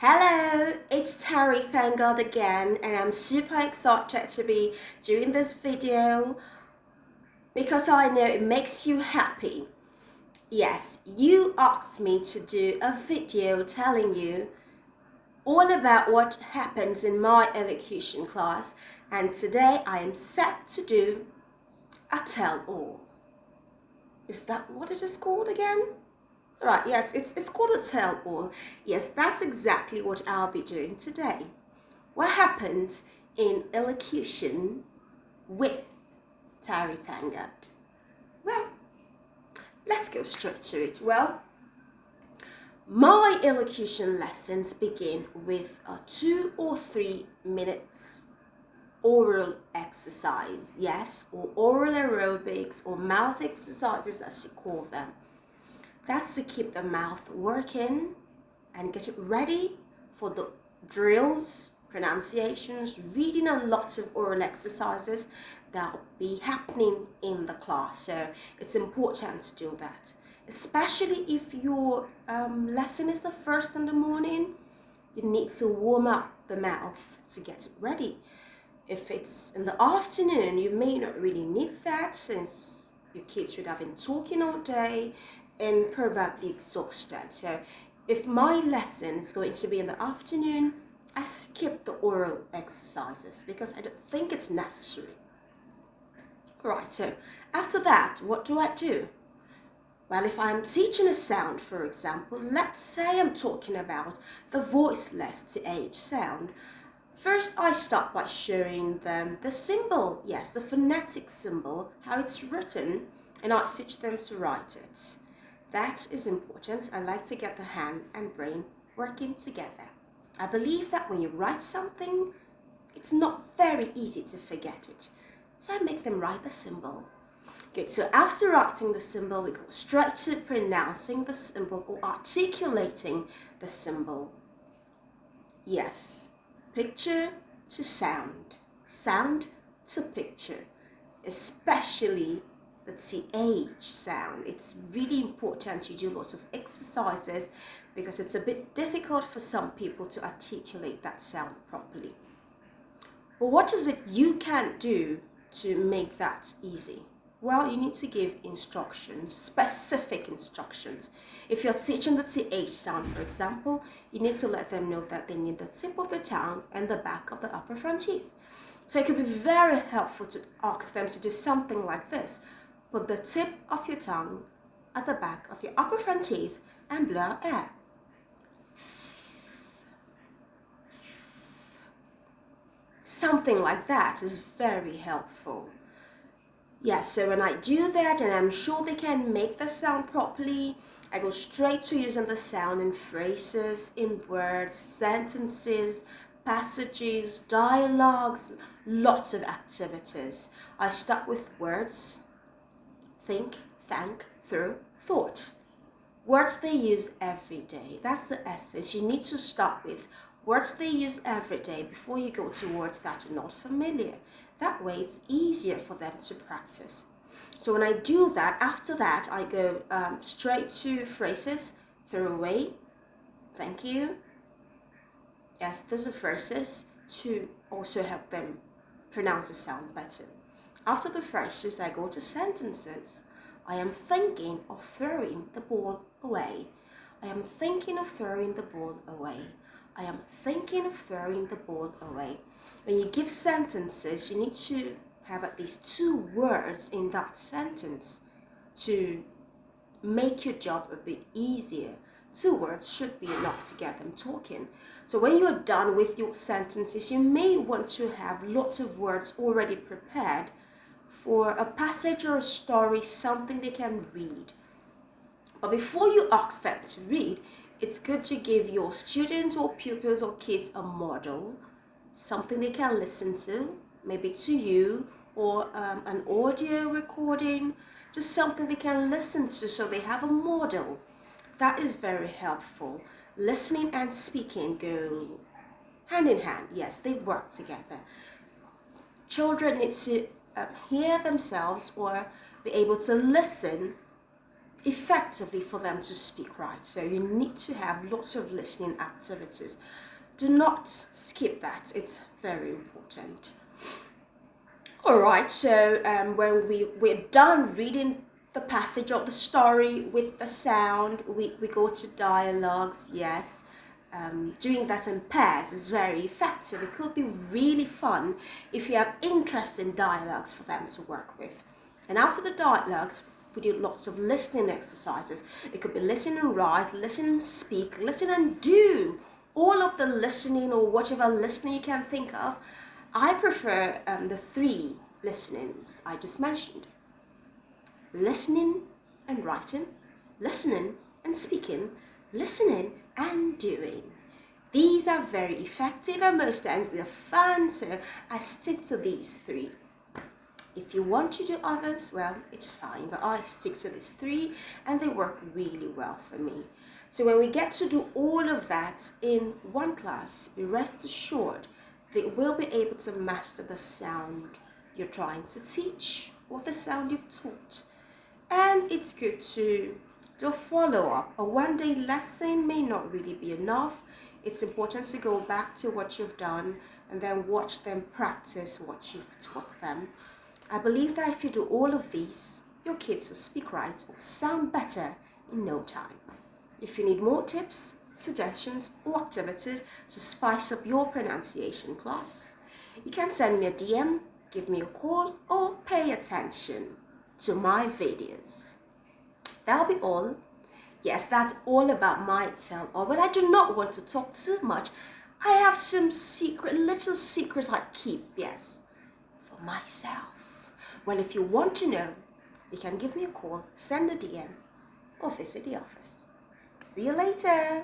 Hello, it's Terry, thank God again, and I'm super excited to be doing this video because I know it makes you happy. Yes, you asked me to do a video telling you all about what happens in my elocution class, and today I am set to do a tell-all. Is that what it is called again? Right, yes, it's called a tell-all. Yes, that's exactly what I'll be doing today. What happens in elocution with Terry Thangard? Well, let's go straight to it. Well, my elocution lessons begin with a 2 or 3 minutes oral exercise, yes, or oral aerobics or mouth exercises as you call them. That's to keep the mouth working and get it ready for the drills, pronunciations, reading, and lots of oral exercises that will be happening in the class. So it's important to do that, especially if your lesson is the first in the morning. You need to warm up the mouth to get it ready. If it's in the afternoon, you may not really need that since your kids should have been talking all day and probably exhausted. So if my lesson is going to be in the afternoon, I skip the oral exercises because I don't think it's necessary. Right, so after that, what do I do? Well, if I'm teaching a sound, for example, let's say I'm talking about the voiceless TH sound. First, I start by showing them the symbol, yes, the phonetic symbol, how it's written, and I teach them to write it. That is important. I like to get the hand and brain working together. I believe that when you write something, it's not very easy to forget it. So I make them write the symbol. Good, so after writing the symbol, we go straight to pronouncing the symbol or articulating the symbol. Yes, picture to sound, sound to picture, especially the TH sound. It's really important you do lots of exercises because it's a bit difficult for some people to articulate that sound properly. But what is it you can do to make that easy? Well, you need to give instructions, specific instructions. If you're teaching the TH sound, for example, you need to let them know that they need the tip of the tongue and the back of the upper front teeth. So it could be very helpful to ask them to do something like this. Put the tip of your tongue at the back of your upper front teeth and blow air. Something like that is very helpful. Yes, so when I do that and I'm sure they can make the sound properly, I go straight to using the sound in phrases, in words, sentences, passages, dialogues, lots of activities. I start with words, think, thank, through, thought. Words they use every day. That's the essence. You need to start with words they use every day before you go to words that are not familiar. That way it's easier for them to practice. So when I do that, after that I go straight to phrases, throw away, thank you. Yes, those are phrases to also help them pronounce the sound better. After the phrases, I go to sentences. I am thinking of throwing the ball away. I am thinking of throwing the ball away. I am thinking of throwing the ball away. When you give sentences, you need to have at least 2 words in that sentence to make your job a bit easier. 2 words should be enough to get them talking. So when you're done with your sentences, you may want to have lots of words already prepared for a passage or a story, something they can read. But before you ask them to read, it's good to give your students or pupils or kids a model, something they can listen to, maybe to you, or an audio recording, just something they can listen to so they have a model. That is very helpful. Listening and speaking go hand in hand. Yes, they work together. Children need to hear themselves or be able to listen effectively for them to speak right. So you need to have lots of listening activities. Do not skip that. It's very important. All right, so when we're done reading the passage of the story with the sound, we go to dialogues. Yes, doing that in pairs is very effective. It could be really fun if you have interest in dialogues for them to work with. And after the dialogues, we do lots of listening exercises. It could be listen and write, listen and speak, listen and do. All of the listening or whatever listening you can think of. I prefer the 3 listenings I just mentioned. Listening and writing, listening and speaking, listening and doing. These are very effective and most times they're fun, so I stick to these 3. If you want to do others, well, it's fine, but I stick to these 3 and they work really well for me. So when we get to do all of that in one class, be rest assured they will be able to master the sound you're trying to teach or the sound you've taught. And it's good to do a follow-up. A one-day lesson may not really be enough. It's important to go back to what you've done and then watch them practice what you've taught them. I believe that if you do all of these, your kids will speak right or sound better in no time. If you need more tips, suggestions, or activities to spice up your pronunciation class, you can send me a DM, give me a call, or pay attention to my videos. That'll be all. Yes, that's all about my tell-all, but I do not want to talk too much. I have some little secrets I keep, yes, for myself. Well, if you want to know, you can give me a call, send a DM, or visit the office. See you later.